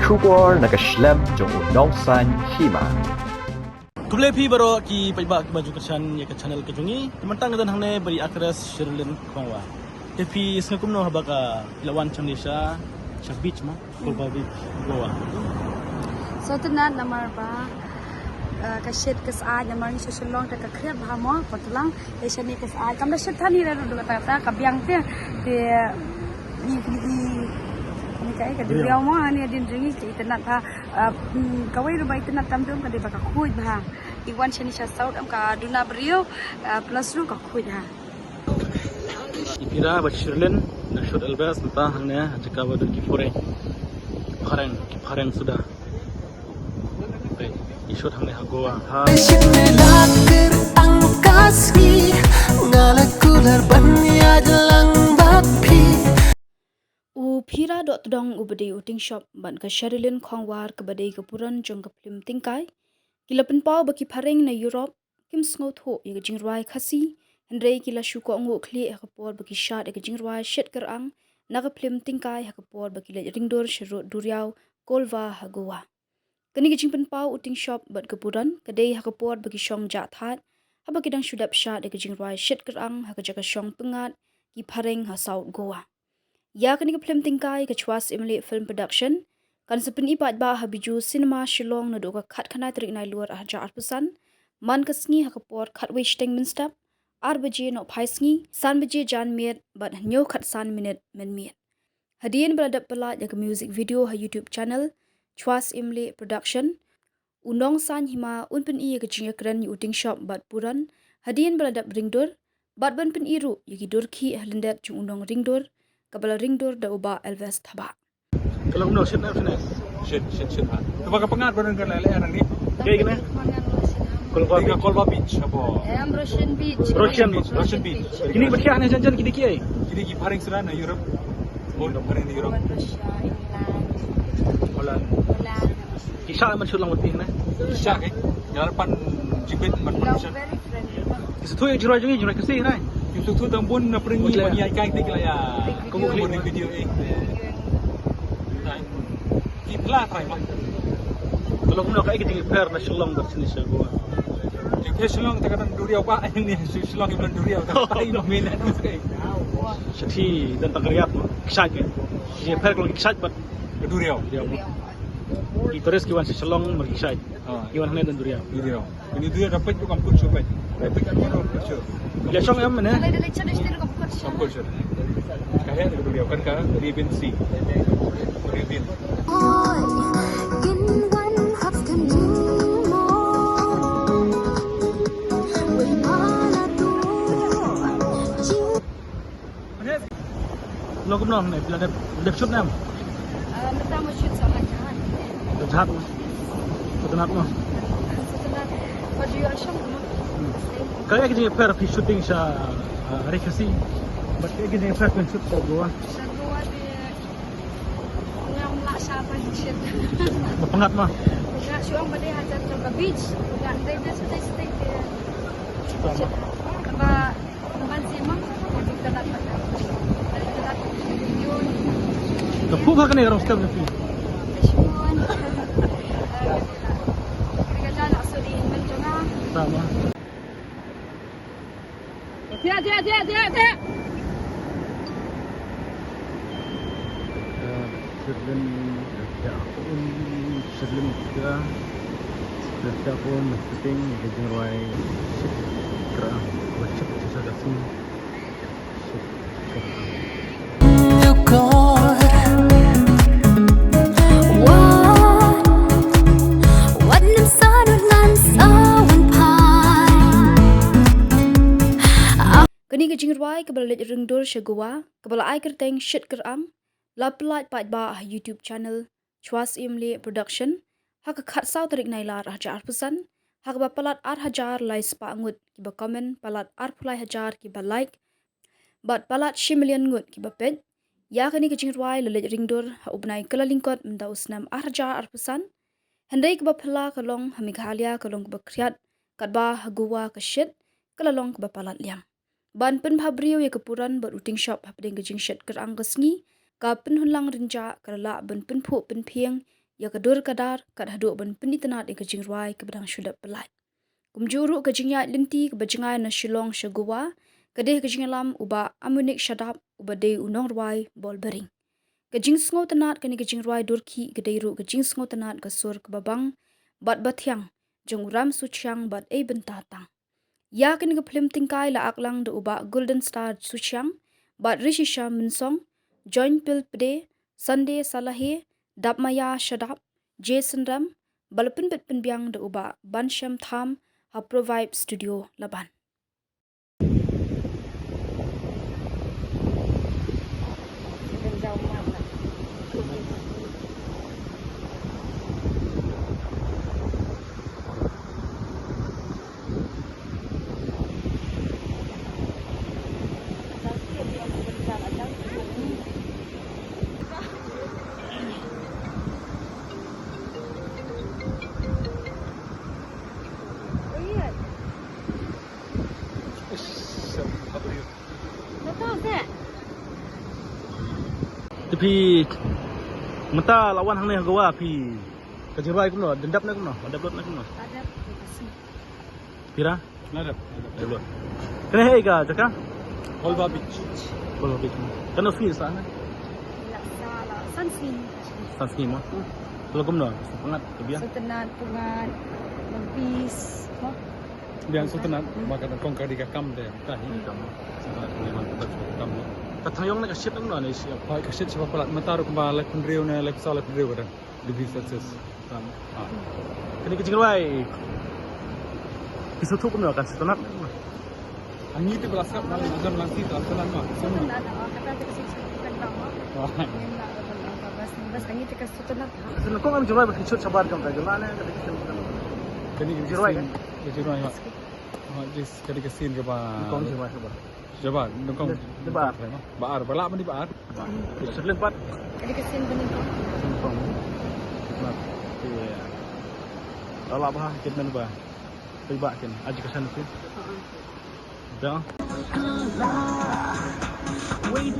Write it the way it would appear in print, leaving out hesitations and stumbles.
Shubor na Phlim jong unong san Hima. Khlieh pi baro ki paiba ki baju kercan ya ke channel ke jungi tementang dan hangne beri aktris Sherilin Kohnguh. Tapi sengakum no haba ka lawan Indonesia beach ma Kolba beach Goa. So tenat namar ba kaset kesah namar ni seselong tak Khlieh ba mo potlang Asian ni kesah kam dah setani dah dulu kata kabyang te ni kai ka dia mo ani adin jungi ki tenat ha kawai rubai tenat tam dum ka de ba ka khuj ba iwan chani cha saud am ka duna brio plus ru ka khuj ha Phira ba Sherilin na shoot albas mata hangne jika ba ki Phareng sudah. Baik, shoot hangne ha Goa ha Phira dot dong ubade uting shop ban ka Sherilin Kohnguh ka badai ka puran jong ka Phlim Tyngkai kilapin pau baki Phareng na Europe kim sngo tho ye Jingrwai khasi Henry kila shu Kohnguh Khlieh ka por baki shat ye Jingrwai shet kerang na ka Phlim Tyngkai ha ka por baki le ringdor shero duriau kolva ha Goa kani ka jingpin pau uting shop ban ka puran ka dei ha ka por baki shong ja that ha baki dang shudap shat ye Jingrwai shet kerang ha ka jaka shong pengat ki Phareng ha South Goa. Ya kani ka Phlim Tyngkai ka chwas imle film production kan sepin ipat ba habiju cinema Shillong na do ka khat khana trik nai luar ajar pesan man ka sngi ha ka por khat we steng min stap 8 baje no phai sngi san baje jan miet bat nyo khat san minute men miet hadien beladap pelat ya ka music video ha YouTube channel chwas imle production unong san Hima unpin i ka jinga kran uting shop bat puran hadien beladap ringdor bat ban pin iru yagi dorki halindat chung unong ringdor kabala ringdor da uba Elvis Haba. Kalau uno shit na shit. Kapag kapangat ba nang lele anang ni? Kaya gina? Kolba beach abo. Russian beach. Russian beach. Kini ba't kaya na jan kini kaya? Kini ki Phareng sila na Europe. Phareng na Europe. Holland. Kisah man sulang mati na. Kisah kay. Jalapan jibit man permission. Isa tu yang jirai kasi na. Yung tu tambun na peringi bagi ay kay tigla ya. Kohnguh Khlieh ni video eh. Ipla try mo. Kalau uno kaya kita pair na sulang bat sini sa Goa. Yung Sherilin tagatan duriaw pa ayun ni Sherilin iblan duriaw tayo no minat kay. Sakti dan tagariat mo. Kisah ke. Dia pair kalau kisah bat Duriaw. Itoris kiwan si Shalong markisay. Kiwan hangin dan duriaw. Duriaw. Ini dia dapat tu kampung coba. Dapat kan orang kecil. Dia song am mana? Kampung coba. Kaya ada duriaw kan ka ribbon C. Ribbon. Lo cũng ngon này là đẹp chút nam. Mata mo shoot sa kanya. Jahat mo. Ketenat mo. Baju Russian mo. Kaya kita pair fi shooting sa hari kasi. But kaya kita pair kan shoot sa Goa. Sa Goa di ngam la sa pa shit. Mapangat mo. Nga suang ba di hajar sa beach. Nga day na sa stay there. Ba naman si Mang kita dapat. Kapu ba kanay roster na fi? Tama. Dia. Sherilin juga. Kita pun shooting di Jingrwai. Kerang, wajib bisa kasih. Kani ke Jingrwai ke balik ringdor Goa ke bala ai kerteng shit kerang la pelat pat ba YouTube channel chwas imle production ha ka khat sau tarik nai lar hajar pesan ha ka ba pelat 8,000 lai spa ngut ki ba comment pelat 8,000 ki ba like bat pelat 1 million ngut ki ba pet ya kani ke Jingrwai le ringdor ha ubnai kala lingkot mda usnam 8,000 pesan hendai ke ba phala ka long ha Meghalaya ka long ba kriat kat ba Goa ka shit kala long ke ba pelat liang ban pen phabrio ye kapuran ber uting shop hapding ke jingshet kerang kesngi ka pen hunlang rinja karla ban pen phu pen phieng ya kadur kadar kat haduk ban penitenat ke Jingrwai ke bedang syudap pelai. Kumjuru ke jingyat linti ke bajengai na Shillong Shagowa, kadeh ke jinglam uba amunik syadap uba de unong rwai bol bering. Ke jing sngo tenat ke ni ke Jingrwai durki ke deiru ke jing sngo tenat ke sur ke babang bat bathyang jong ram sucyang bat bentatang. Ya ke ni ke Phlim Tyngkai la aklang de uba Golden Star sucyang bat rishisha minsong join pil pede Sunday salahe dapmaya shadap Jason ram balapin bit penbiang de uba bansham tham ha provide studio laban. Tapi mata lawan hang ni gawa pi ke Jingrwai kumno dendap na kumno ada blot na kumno Ada kasih. Phira Nadap. ada blot kena hei ka jaka Holba Beach. bol bit kena fi sa na Laksana sunsin. sanski mo kalau kumno sangat biar Setenat pungan lebis. Biang sultanat maka kong kadi ka kam de tahi kam. Sangat memang kam. tatayong na ka ship kumno ni siap Pai ka shit sebab pelat mataru kembali lek pendriu na lek salat pendriu kada. Degree Celsius. kena ke Jingrwai isutu kumno kan setonat Angin itu belasap malam azam langsi tak salah mah. Semua. Setenat kata kasih bukan lama. Bas kami kita setenat. sen ko am Jingrwai ba kichut sabar kam ta jala na ka kichut Kani Jingrwai kan? Jingrwai mak. Jis kadi kesin ke ba. kong Jingrwai sabar Coba nukong. Di baar. Baar balak mana di baar? Sherilin pat Jadi kesin benih. kong mat iya ala ba kitna ba tiba kin aji ka sana fi da Wait,